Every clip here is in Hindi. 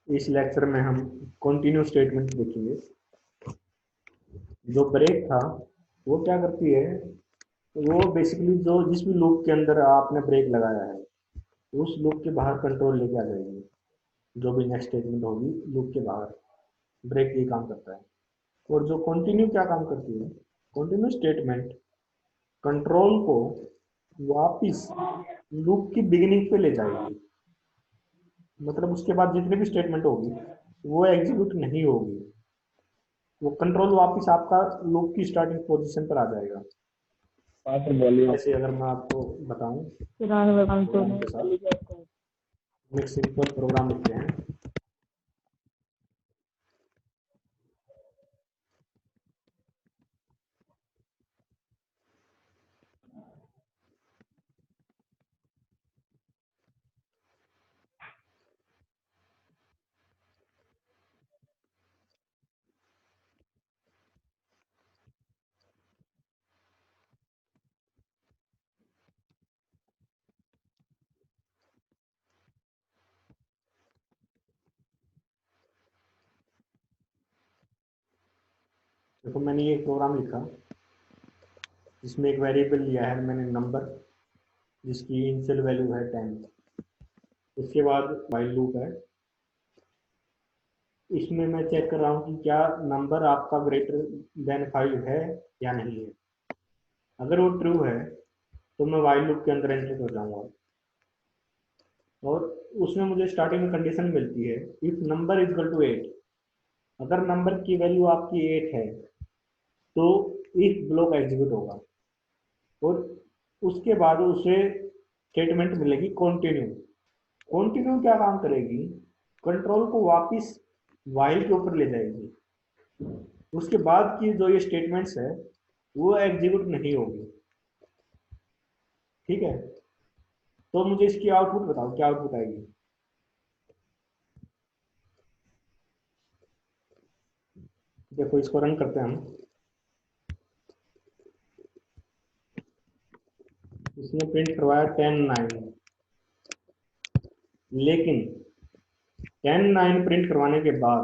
इस लेक्चर में हम कंटिन्यू स्टेटमेंट देखेंगे। जो ब्रेक था वो क्या करती है, वो बेसिकली जो जिस भी लूप के अंदर आपने ब्रेक लगाया है उस लूप के बाहर कंट्रोल लेके आ जाएगी। जो भी नेक्स्ट स्टेटमेंट होगी लूप के बाहर ब्रेक ये काम करता है। और जो कंटिन्यू क्या काम करती है, कंटिन्यू स्टेटमेंट कंट्रोल को वापिस लूप की बिगिनिंग पे ले जाएगी। मतलब उसके बाद जितनी भी स्टेटमेंट होगी वो एग्जीक्यूट नहीं होगी, वो कंट्रोल वापस आपका लूप की स्टार्टिंग पोजीशन पर आ जाएगा। जैसे अगर मैं आपको बताऊं प्रोग्राम के साथ, एक सिंपल प्रोग्राम लिखते हैं। देखो मैंने ये प्रोग्राम लिखा जिसमें एक वेरिएबल लिया है मैंने नंबर, जिसकी इनिशियल वैल्यू है 10। उसके बाद व्हाइल लूप है। इसमें मैं चेक कर रहा हूँ कि क्या नंबर आपका ग्रेटर देन 5 है या नहीं है। अगर वो ट्रू है तो मैं व्हाइल लूप के अंदर एंटर कर जाऊंगा और उसमें मुझे स्टार्टिंग में कंडीशन मिलती है if number is equal to 8। अगर नंबर की वैल्यू आपकी 8 है तो इफ ब्लॉक एग्जीक्यूट होगा और उसके बाद उसे स्टेटमेंट मिलेगी कंटिन्यू। कंटिन्यू क्या काम करेगी, कंट्रोल को वापस व्हाइल के ऊपर ले जाएगी। उसके बाद की जो ये स्टेटमेंट्स है वो एग्जीक्यूट नहीं होगी। ठीक है, तो मुझे इसकी आउटपुट बताओ, क्या आउटपुट आएगी। देखो इसको रन करते हैं हम। इसने प्रिंट करवाया 10 9, लेकिन 10 9 प्रिंट करवाने के बाद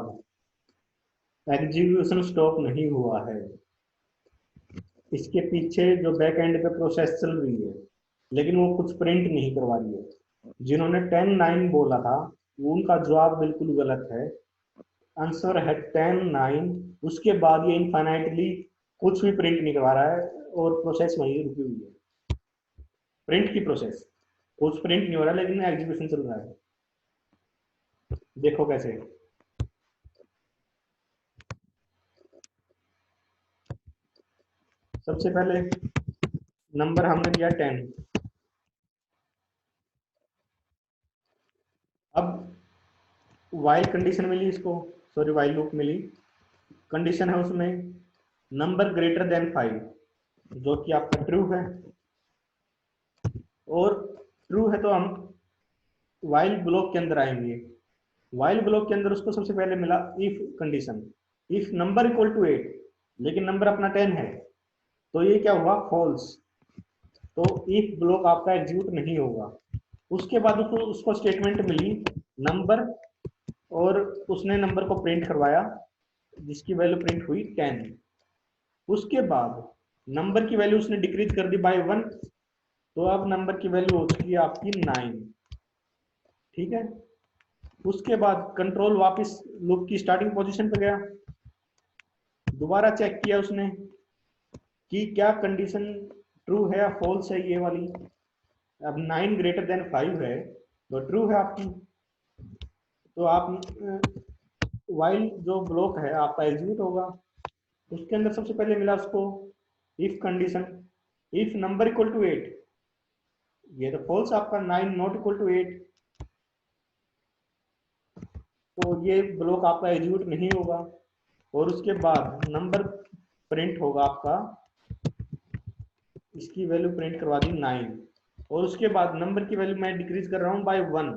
एग्जीक्यूशन स्टॉप नहीं हुआ है। इसके पीछे जो बैक एंड पे प्रोसेस चल रही है लेकिन वो कुछ प्रिंट नहीं करवा रही है। जिन्होंने 10 9 बोला था उनका जवाब बिल्कुल गलत है। आंसर है 10 9। उसके बाद ये इनफाइनाइटली कुछ भी प्रिंट नहीं करवा रहा है और प्रोसेस वहीं रुकी हुई है। प्रिंट की प्रोसेस, कुछ प्रिंट नहीं हो रहा लेकिन एग्जीक्यूशन चल रहा है। देखो कैसे। सबसे पहले नंबर हमने दिया 10। अब वाइल कंडीशन मिली इसको, सॉरी वाइल लूप मिली। कंडीशन है उसमें नंबर ग्रेटर देन 5, जो कि आपका ट्रू है। और ट्रू है तो हम वाइल ब्लॉक के अंदर आएंगे। वाइल ब्लॉक के अंदर उसको सबसे पहले मिला if condition, if number equal to 8, लेकिन नंबर अपना 10 है तो ये क्या हुआ, फॉल्स। तो इफ ब्लॉक आपका एग्जीक्यूट नहीं होगा। उसके बाद उसको उसको स्टेटमेंट मिली नंबर, और उसने नंबर को प्रिंट करवाया जिसकी वैल्यू प्रिंट हुई 10। उसके बाद नंबर की वैल्यू उसने डिक्रीज कर दी बाय 1, तो अब नंबर की वैल्यू हो चुकी है आपकी 9। ठीक है, उसके बाद कंट्रोल वापस लूप की स्टार्टिंग पोजीशन पे गया। दोबारा चेक किया उसने कि क्या कंडीशन ट्रू है या फॉल्स है ये वाली। अब 9 ग्रेटर देन 5 है तो ट्रू है आपकी। तो आप वाइल जो ब्लॉक है आपका एग्जीक्यूट होगा। उसके अंदर सबसे पहले मिला उसको if condition, if number equal to 8, ये तो फॉल्स आपका 9 नॉट इक्वल टू 8, तो ये ब्लॉक आपका एग्जीक्यूट नहीं होगा। और उसके बाद नंबर प्रिंट होगा आपका, इसकी वैल्यू प्रिंट करवा दी 9। और उसके बाद नंबर की वैल्यू मैं डिक्रीज कर रहा हूँ बाय 1।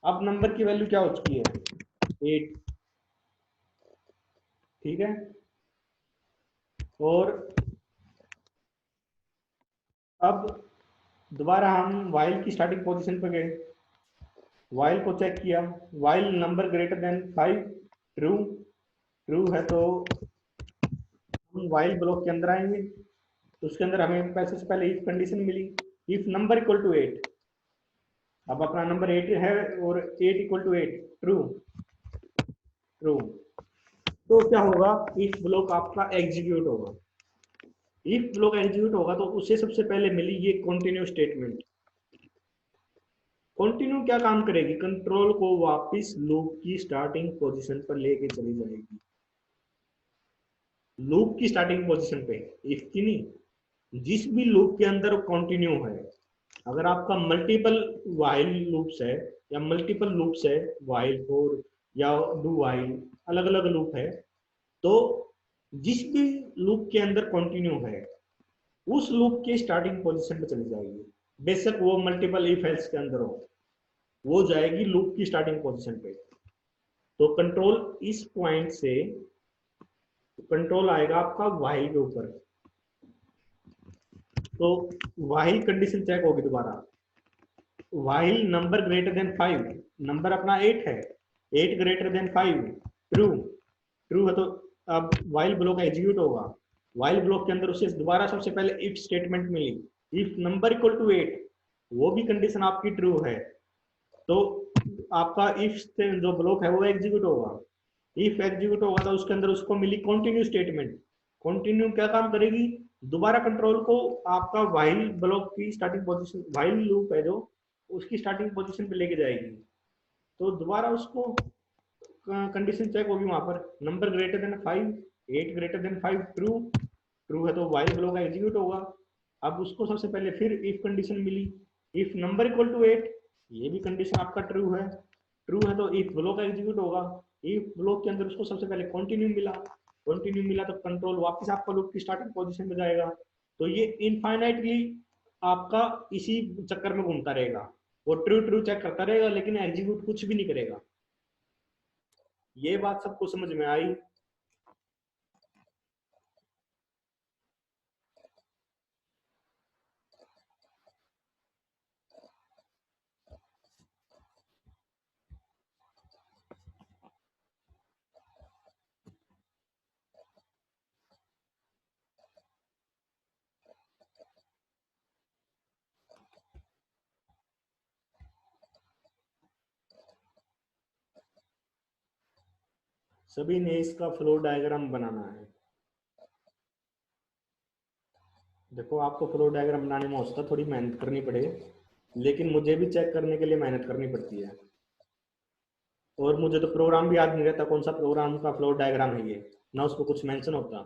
अब नंबर की वैल्यू क्या हो चुकी है, 8। ठीक है, और अब दोबारा हम वाइल की स्टार्टिंग पोजीशन पर गए वाइल को चेक किया, while number greater than 5 true, true है तो हम वाइल ब्लॉक के अंदर आएंगे, तो उसके अंदर हमें पैसे से पहले इफ कंडीशन मिली, इफ नंबर इक्वल टू 8, अब अपना नंबर 8 है और 8 इक्वल टू 8, ट्रू, ट्रू, तो क्या होगा, इफ ब्लॉक आपका एग्जीक्यूट होगा, इफ ब्लॉक एग्जीक्यूट होगा तो उसे सबसे पहले मिली ये कंटिन्यू स्टेटमेंट। कंटिन्यू क्या काम करेगी, कंट्रोल को वापस लूप की स्टार्टिंग पोजीशन पर लेके चली जाएगी, लूप की स्टार्टिंग पोजीशन पे, इफ की नहीं, जिस भी लूप के अंदर कंटिन्यू है, अगर आपका मल्टीपल वाइल लूप्स है या मल्टीपल लूप्स है, वाइल फॉर या डू वाइल, अलग अलग लूप है, तो जिस भी लूप के अंदर कंटिन्यू है उस लूप के स्टार्टिंग पोजीशन पे चली जाएगी, बेशक वो मल्टीपल इफ एल्स के अंदर हो, वो जाएगी लूप की स्टार्टिंग पोजीशन पे। तो कंट्रोल इस पॉइंट से कंट्रोल आएगा आपका वाइल के ऊपर, तो वाइल कंडीशन चेक होगी दोबारा, while number greater than 5, number अपना 8 है, 8 ग्रेटर देन 5, ट्रू, ट्रू है तो अब वाइल ब्लॉक एग्जीक्यूट होगा, वाइल ब्लॉक के अंदर उसे दोबारा सबसे पहले इफ स्टेटमेंट मिली, इफ नंबर इक्वल टू 8, वो भी कंडीशन आपकी ट्रू है, तो आपका इफ जो ब्लॉक है वो एग्जीक्यूट होगा, इफ एग्जीक्यूट होगा तो उसके अंदर उसको मिली कंटिन्यू स्टेटमेंट, कंटिन्यू क्या काम करेगी, दोबारा कंट्रोल को आपका वाइल ब्लॉक की स्टार्टिंग पोजीशन, वाइल लूप है जो उसकी स्टार्टिंग पोजीशन पे लेके जाएगी, तो दोबारा उसको कंडीशन चेक होगी वहां पर, number greater than 5, 8 greater than 5, true, true है तो वाइल ब्लॉक एग्जीक्यूट होगा, अब उसको सबसे पहले फिर इफ कंडीशन मिली, इफ नंबर इक्वल टू 8, ये भी कंडीशन आपका ट्रू है, ट्रू है तो इफ ब्लॉक एग्जीक्यूट होगा, इफ ब्लॉक के अंदर उसको सबसे पहले कंटिन्यू मिला, कंटिन्यू मिला तो कंट्रोल वापस आपका लूप की स्टार्टिंग पोजीशन पे जाएगा, तो ये इनफाइनाइटली आपका इसी चक्कर में घूमता रहेगा, वो ट्रू ट्रू चेक करता रहेगा लेकिन एग्जीक्यूट कुछ भी नहीं करेगा। ये बात सबको समझ में आई? सभी ने इसका फ्लो डायग्राम बनाना है। देखो आपको फ्लो डायग्राम बनाने में हो सकता है थोड़ी मेहनत करनी पड़े, लेकिन मुझे भी चेक करने के लिए मेहनत करनी पड़ती है, और मुझे तो प्रोग्राम भी याद नहीं रहता कौन सा प्रोग्राम का फ्लो डायग्राम है ये, ना उस पर कुछ मेंशन होता,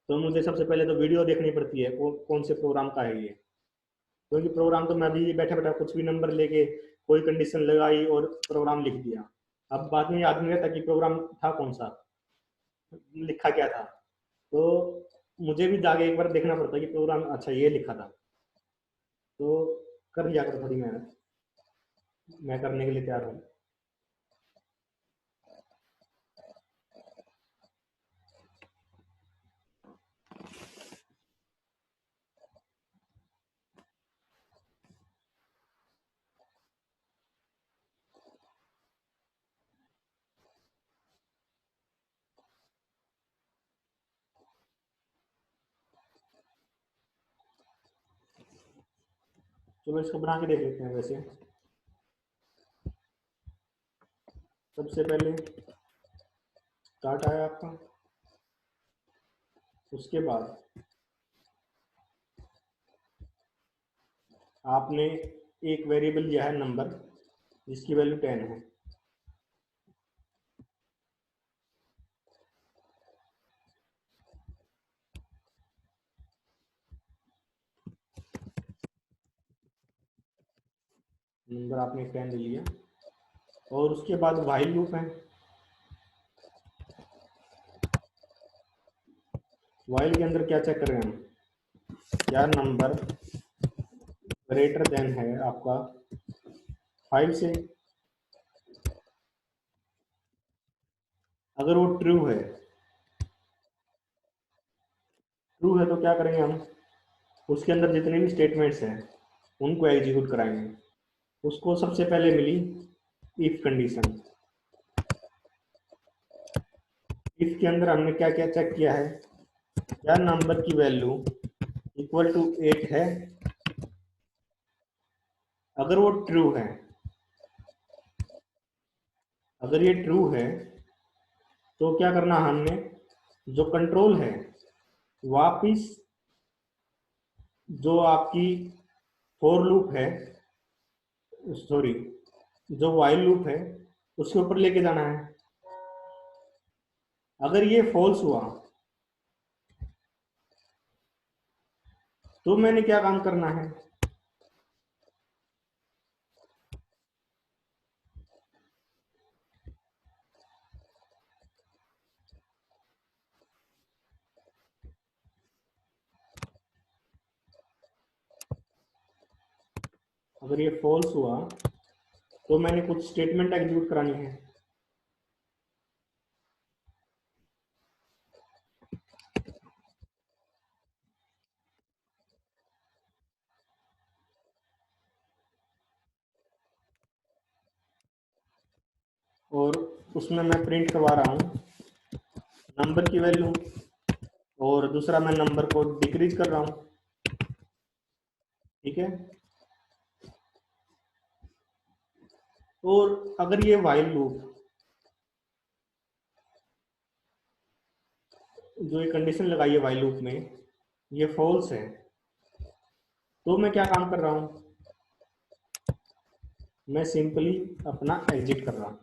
तो मुझे सबसे पहले तो वीडियो देखनी पड़ती है कौन से प्रोग्राम का है ये, क्योंकि प्रोग्राम तो मैं अभी बैठा बैठा कुछ भी नंबर लेके कोई कंडीशन लगाई और प्रोग्राम लिख दिया, अब बाद में याद नहीं रहता कि प्रोग्राम था कौन सा, लिखा क्या था, तो मुझे भी जाके एक बार देखना पड़ता है कि प्रोग्राम अच्छा ये लिखा था, तो कर लिया करो थोड़ी मेहनत, मैं करने के लिए तैयार हूँ। चलो इसको बना के देख लेते हैं। वैसे सबसे पहले स्टार्ट आया आपका, उसके बाद आपने एक वेरिएबल लिया है नंबर जिसकी वैल्यू 10 है, नंबर आपने 10 ले लिया, और उसके बाद वाइल लूप है, वाइल के अंदर क्या चेक करें हम, क्या नंबर ग्रेटर देन है आपका 5 से, अगर वो ट्रू है, ट्रू है तो क्या करेंगे हम, उसके अंदर जितने भी स्टेटमेंट्स हैं उनको एग्जीक्यूट कराएंगे, उसको सबसे पहले मिली इफ कंडीशन। इफ के अंदर हमने क्या क्या चेक किया है, क्या नंबर की वैल्यू इक्वल टू 8 है। अगर वो ट्रू है, अगर ये ट्रू है तो क्या करना हमने, जो कंट्रोल है वापिस जो आपकी फोर लूप है, सॉरी जो वाइल लूप है उसके ऊपर लेके जाना है। अगर ये फॉल्स हुआ तो मैंने क्या काम करना है, अगर ये फॉल्स हुआ तो मैंने कुछ स्टेटमेंट एग्जीक्यूट करानी है। और उसमें मैं प्रिंट करवा रहा हूँ नंबर की वैल्यू, और दूसरा मैं नंबर को डिक्रीज कर रहा हूँ। ठीक है। और अगर ये वाइल लूप जो ये कंडीशन लगाई है वाइल लूप में ये फॉल्स है, तो मैं क्या काम कर रहा हूँ, मैं सिंपली अपना एग्जिट कर रहा हूँ।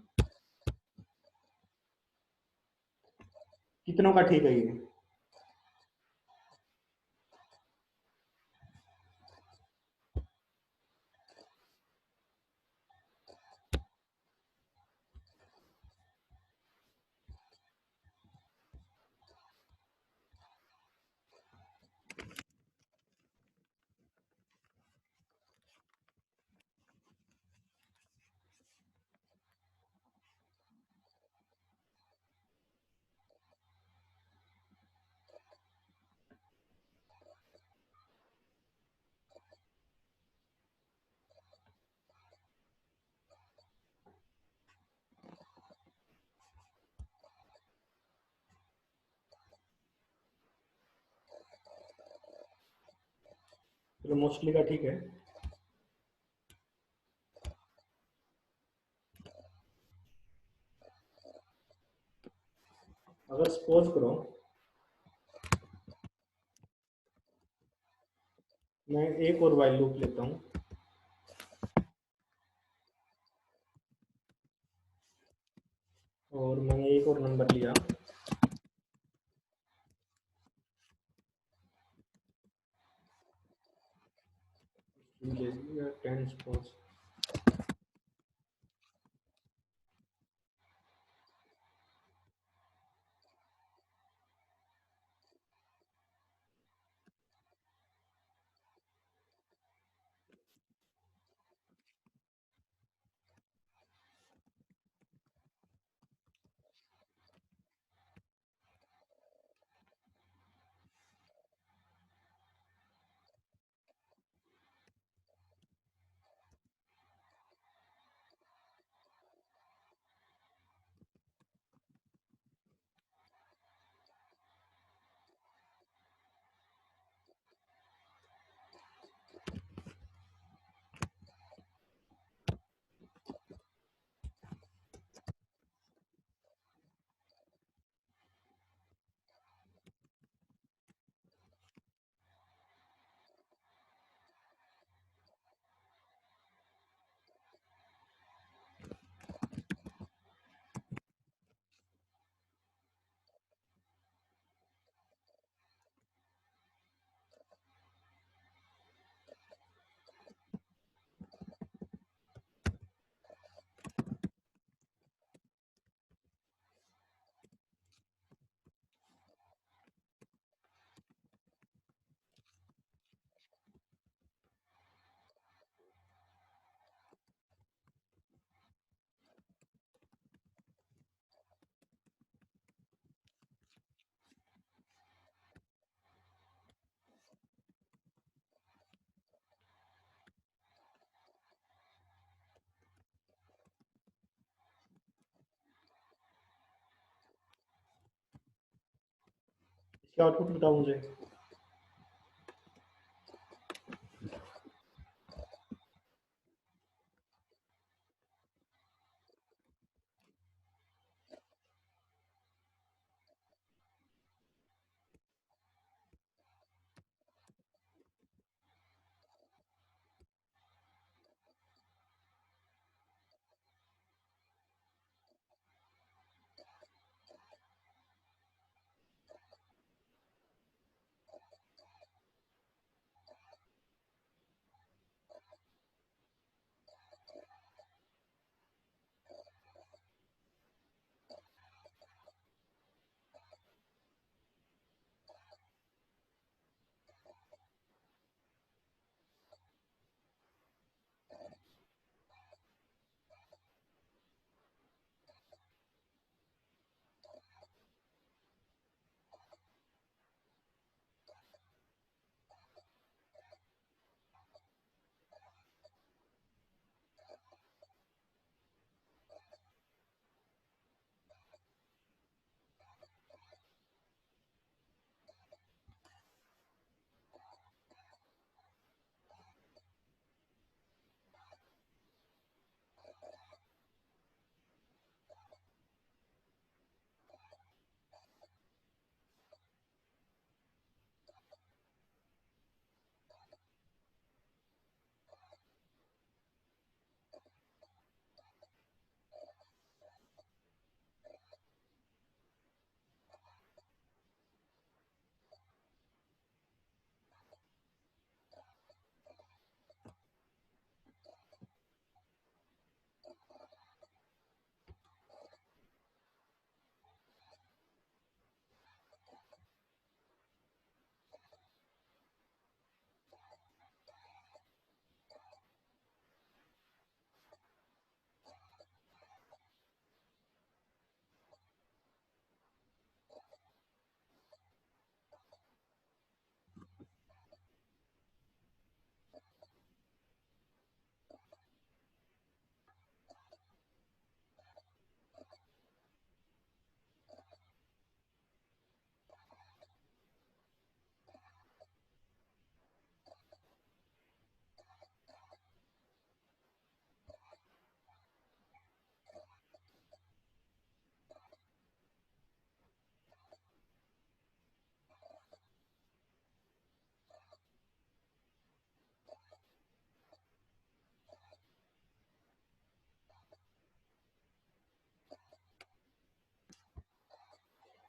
कितनों का ठीक है ये? चलो मोस्टली का ठीक है। अगर सपोज करो मैं एक और वाइल लूप लेता हूँ, और मैंने एक और नंबर लिया, ले लिया 10 सपोज। क्या आउटपुट बताओ मुझे।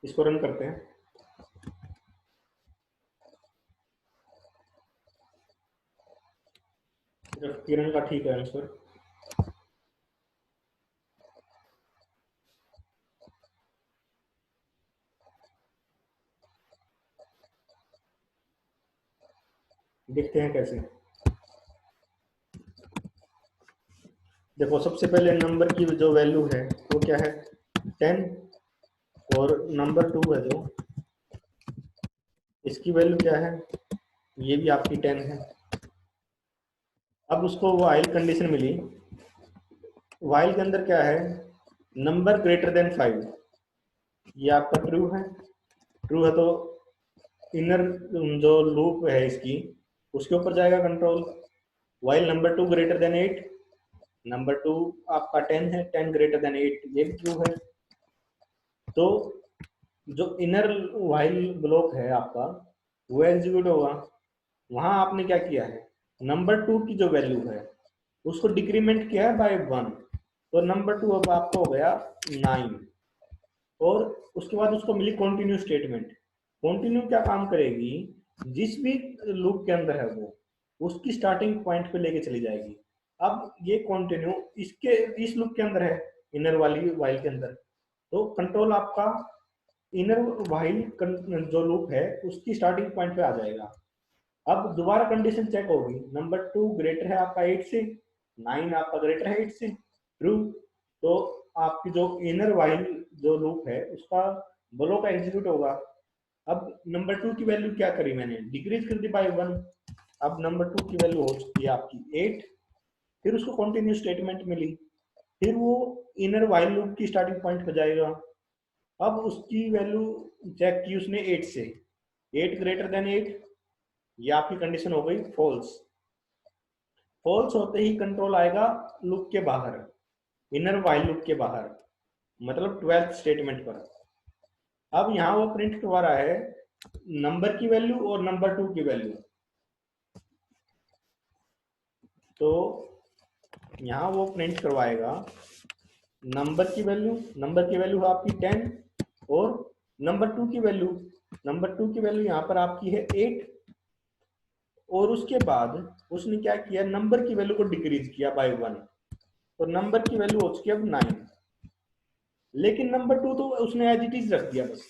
इसको रन करते हैं। सिर्फ किरण का ठीक है आंसर। देखते हैं कैसे। देखो सबसे पहले नंबर की जो वैल्यू है वो क्या है, 10। और नंबर 2 है जो, इसकी वैल्यू क्या है, ये भी आपकी 10 है। अब उसको वाइल कंडीशन मिली। वाइल के अंदर क्या है, नंबर ग्रेटर देन 5, ये आपका ट्रू है। ट्रू है तो इनर जो लूप है इसकी, उसके ऊपर जाएगा control. While number 2 greater than 8, number 2 आपका 10 है, 10 ग्रेटर देन 8 ये भी ट्रू है। तो जो इनर वाइल ब्लॉक है आपका वो एग्जीक्यूट होगा। वहां आपने क्या किया है, नंबर 2 की जो वैल्यू है उसको डिक्रीमेंट किया है बाय 1, तो नंबर 2 अब आपका हो गया 9। और उसके बाद उसको मिली कंटिन्यू स्टेटमेंट। कंटिन्यू क्या काम करेगी, जिस भी लूप के अंदर है वो उसकी स्टार्टिंग पॉइंट पे लेके चली जाएगी। अब ये कंटिन्यू इसके इस लूप के अंदर है, इनर वाली वाइल के अंदर, तो कंट्रोल आपका इनर वाइल जो लूप है उसकी स्टार्टिंग पॉइंट पे आ जाएगा। अब दोबारा कंडीशन चेक होगी, नंबर 2 ग्रेटर है आपका 8 से, 9 आपका ग्रेटर है 8 से, ट्रू। तो आपकी जो इनर वाइल जो लूप है उसका ब्लॉक एग्जीक्यूट होगा। अब नंबर 2 की वैल्यू क्या करी मैंने, डिक्रीज कर दी बाय 1। अब नंबर 2 की वैल्यू हो चुकी है आपकी 8। फिर उसको कंटिन्यू स्टेटमेंट मिली, फिर वो इनर वाइल लूप की स्टार्टिंग पॉइंट पे जाएगा। अब उसकी वैल्यू चेक की उसने 8 से, 8 ग्रेटर देन 8, ये आपकी कंडीशन हो गई फॉल्स। फॉल्स होते ही कंट्रोल आएगा लूप के बाहर, इनर वाइल लूप के बाहर, मतलब 12th स्टेटमेंट पर। अब यहाँ वो प्रिंट करवा रहा है नंबर की वैल्यू और नंबर 2 की वैल्यू। तो यहाँ वो प्रिंट करवाएगा नंबर की वैल्यू है आपकी 10, और नंबर 2 की वैल्यू यहाँ पर आपकी है 8, और उसके बाद उसने क्या किया, नंबर की वैल्यू को डिक्रीज किया बाय 1, तो नंबर की वैल्यू हो चुकी है अब 9। लेकिन नंबर 2 तो उसने एज इट इज रख दिया, बस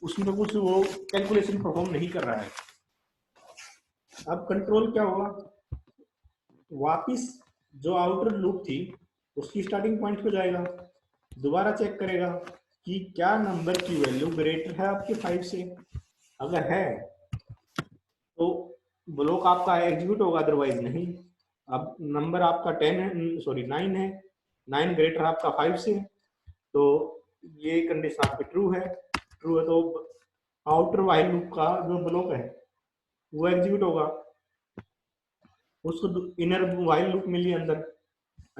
उसमें कुछ वो कैलकुलेशन परफॉर्म नहीं कर रहा है। अब कंट्रोल क्या होगा, वापिस जो आउटर लूप थी उसकी स्टार्टिंग पॉइंट पे जाएगा, दोबारा चेक करेगा कि क्या नंबर की वैल्यू ग्रेटर है आपके 5 से। अगर है तो ब्लॉक आपका एग्जीक्यूट होगा, अदरवाइज नहीं। अब नंबर आपका 10 है, सॉरी 9 है, 9 ग्रेटर आपका 5 से, तो ये कंडीशन आपकी ट्रू है। ट्रू है तो आउटर वाइल लूप का जो ब्लॉक है वो एग्जीक्यूट होगा, उसको इनर वाइल लूप मिली अंदर।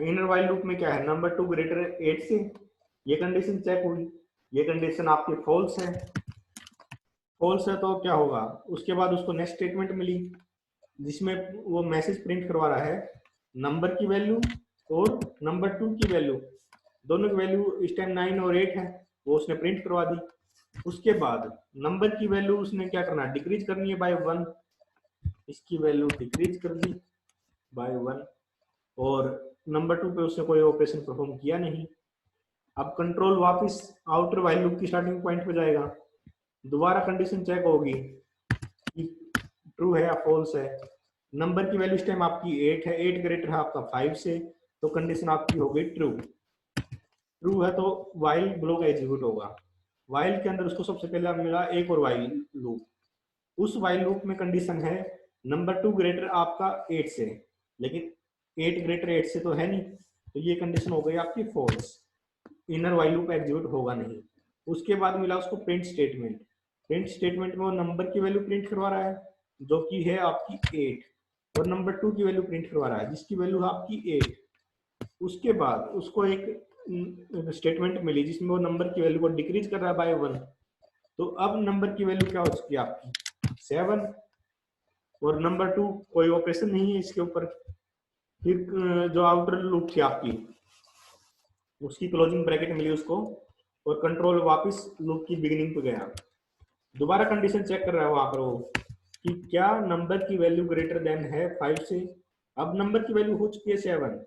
इनर वाइल लूप में क्या है, नंबर 2 ग्रेटर 8 से, ये कंडीशन चेक हुई, ये कंडीशन आपकी फॉल्स है। फॉल्स है तो क्या होगा, उसके बाद उसको नेक्स्ट स्टेटमेंट मिली जिसमें वो मैसेज प्रिंट करवा रहा है नंबर की वैल्यू और नंबर 2 की वैल्यू, दोनों की वैल्यू इस टाइम 9 और 8 है, वो उसने प्रिंट करवा दी। उसके बाद नंबर की वैल्यू उसने क्या करना, डिक्रीज करनी है बाय 1, इसकी वैल्यू डिक्रीज कर दी बाय 1, और नंबर 2 पे उसने कोई ऑपरेशन परफॉर्म किया नहीं। अब कंट्रोल वापस आउटर वाइल लूप की स्टार्टिंग पॉइंट पे जाएगा, दोबारा कंडीशन चेक होगी कि ट्रू है या फॉल्स है। नंबर की वैल्यू इस टाइम आपकी 8 है, 8 ग्रेटर है आपका 5 से, तो कंडीशन आपकी हो गई ट्रू। ट्रू है तो वाइल ब्लॉक एग्जीक्यूट होगा। वाइल के अंदर उसको सबसे पहले मिला एक और वाइल लूप, उस वाइल लूप में कंडीशन है नंबर 2 ग्रेटर आपका 8 से, लेकिन 8 ग्रेटर 8 से तो है नहीं, तो ये कंडीशन हो गई आपकी false, inner while loop execute होगा नहीं। उसके बाद मिला उसको प्रिंट स्टेटमेंट। प्रिंट स्टेटमेंट में वो नंबर की वैल्यू प्रिंट करवा रहा है जो कि है आपकी 8, और नंबर 2 की वैल्यू प्रिंट करवा रहा है जिसकी वैल्यू है आपकी 8। उसके बाद उसको एक स्टेटमेंट मिली जिसमें वो नंबर की वैल्यू को डिक्रीज कर रहा है बाय 1, तो अब नंबर की वैल्यू क्या हो चुकी है आपकी 7, और नंबर 2 कोई ऑपरेशन नहीं है इसके ऊपर। फिर जो आउटर लूप थी आपकी उसकी क्लोजिंग ब्रैकेट मिली उसको, और कंट्रोल वापस लूप की बिगिनिंग पे गया, दोबारा कंडीशन चेक कर रहा है वहां पर वो कि क्या नंबर की वैल्यू ग्रेटर देन है 5 से। अब नंबर की वैल्यू हो चुकी है 7,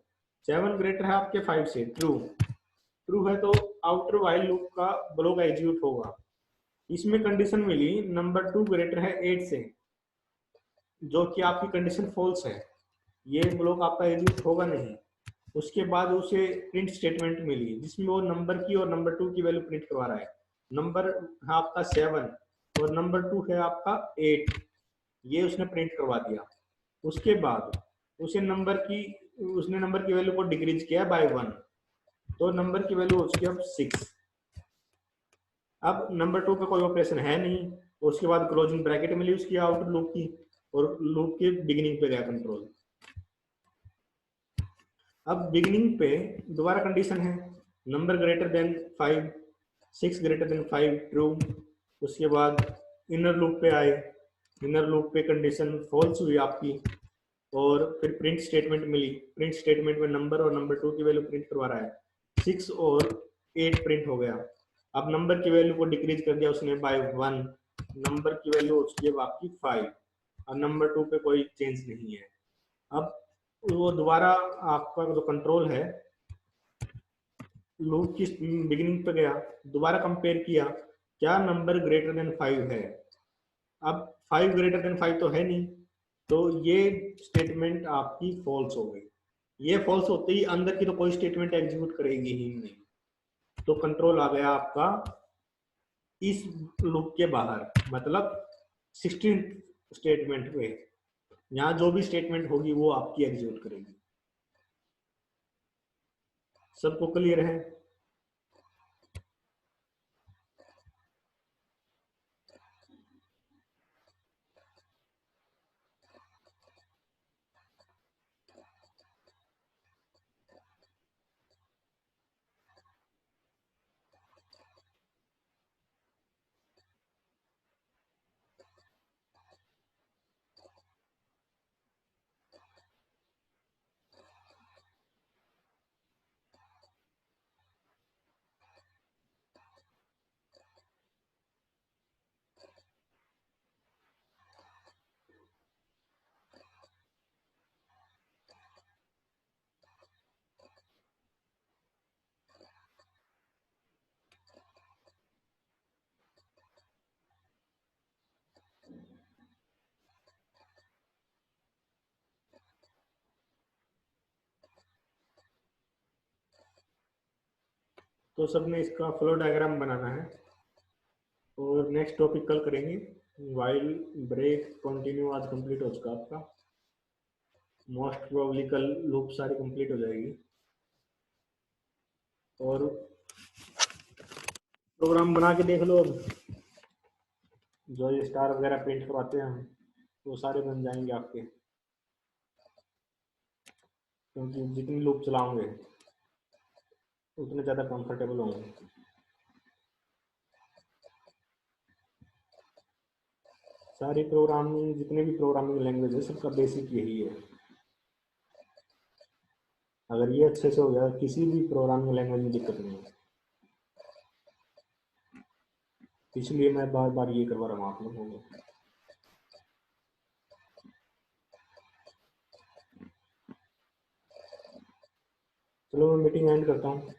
7 ग्रेटर है आपके 5 से, ट्रू। ट्रू है तो आउटर वाइल लूप का ब्लॉक एग्जीक्यूट होगा। इसमें कंडीशन मिली नंबर 2 ग्रेटर है 8 से, जो कि आपकी कंडीशन फॉल्स है, ये ब्लॉक आपका एग्जीक्यूट होगा नहीं। उसके बाद उसे प्रिंट स्टेटमेंट मिली जिसमें वो नंबर की और नंबर 2 की वैल्यू प्रिंट करवा रहा है। नंबर है आपका 7 और नंबर 2 है आपका 8, ये उसने प्रिंट करवा दिया। उसके बाद उसने नंबर की वैल्यू को डिक्रीज किया बाय 1, तो नंबर की वैल्यू हो चुकी है अब 6। अब नंबर 2 पे कोई ऑपरेशन है नहीं, उसके बाद क्लोजिंग ब्रैकेट मिली उसकी आउटर लूप की, और लूप के बिगिनिंग पे गया कंट्रोल। अब बिगिनिंग पे दोबारा कंडीशन है number greater than 5, 6 greater than 5, true. उसके बाद इनर लूप पे आए, इनर लूप पे कंडीशन फॉल्स हुई आपकी, और फिर प्रिंट स्टेटमेंट मिली। प्रिंट स्टेटमेंट में नंबर और नंबर 2 की वैल्यू प्रिंट करवा रहा है, 6 और 8 प्रिंट हो गया। अब नंबर की वैल्यू को डिक्रीज कर दिया उसने बाय 1, नंबर की वैल्यू हो चुकी है आपकी 5, और नंबर 2 पे कोई चेंज नहीं है। अब वो दोबारा आपका जो कंट्रोल है लूप की बिगिनिंग पे गया, दोबारा कंपेयर किया क्या नंबर ग्रेटर देन 5 है। अब 5 ग्रेटर देन 5 तो है नहीं, तो ये स्टेटमेंट आपकी फॉल्स हो गई। ये फॉल्स होते ही अंदर की तो कोई स्टेटमेंट एग्जीक्यूट करेगी ही नहीं, तो कंट्रोल आ गया आपका इस लूप के बाहर, मतलब 16 स्टेटमेंट में यहाँ जो भी स्टेटमेंट होगी वो आपकी एग्जीक्यूट करेगी। सबको क्लियर है? तो सबने इसका फ्लो डायग्राम बनाना है और नेक्स्ट टॉपिक कल करेंगे। वाइल ब्रेक कंटिन्यू आज कंप्लीट हो चुका आपका, मोस्ट प्रोबेबली कल लूप सारी कंप्लीट हो जाएगी। और प्रोग्राम बना के देख लो, अब जो ये स्टार वगैरह प्रिंट करवाते हैं हम वो सारे बन जाएंगे आपके, क्योंकि जितनी लूप चलाओगे उतने ज़्यादा कंफर्टेबल होंगे। सारी प्रोग्रामिंग, जितने भी प्रोग्रामिंग लैंग्वेज है सबका बेसिक यही है। अगर ये अच्छे से हो जाए किसी भी प्रोग्रामिंग लैंग्वेज में दिक्कत नहीं है, इसलिए मैं बार बार ये करवा रहा हूँ आप लोगों को। चलो मैं मीटिंग एंड करता हूँ।